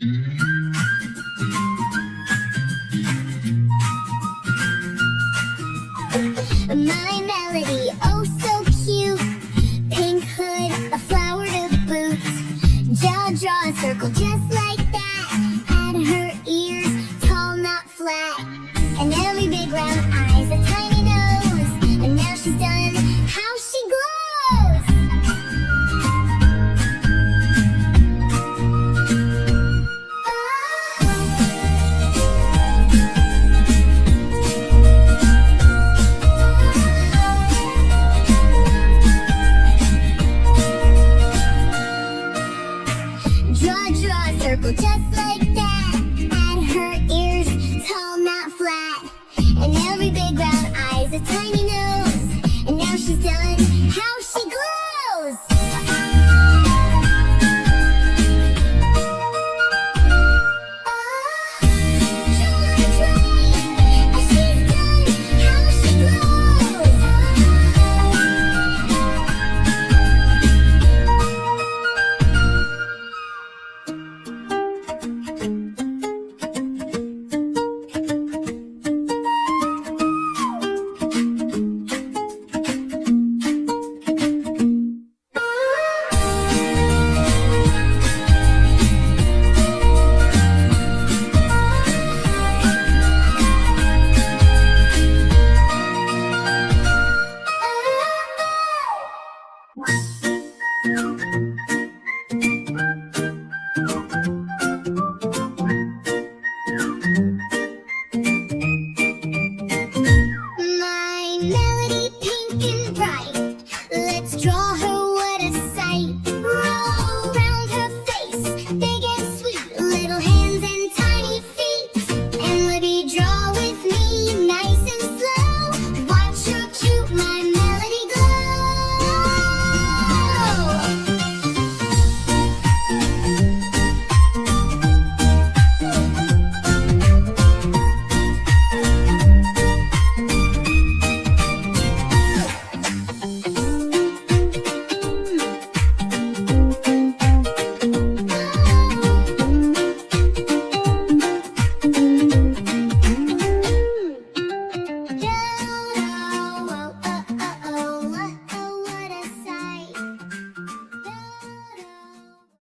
My melody, oh so cute. Pink hood, a flower to boot. Draw a circle just like that. Add her ears, tall, not flat. And every big round eyes, a tiny nose. And now she's done, how she glows! Draw a circle just like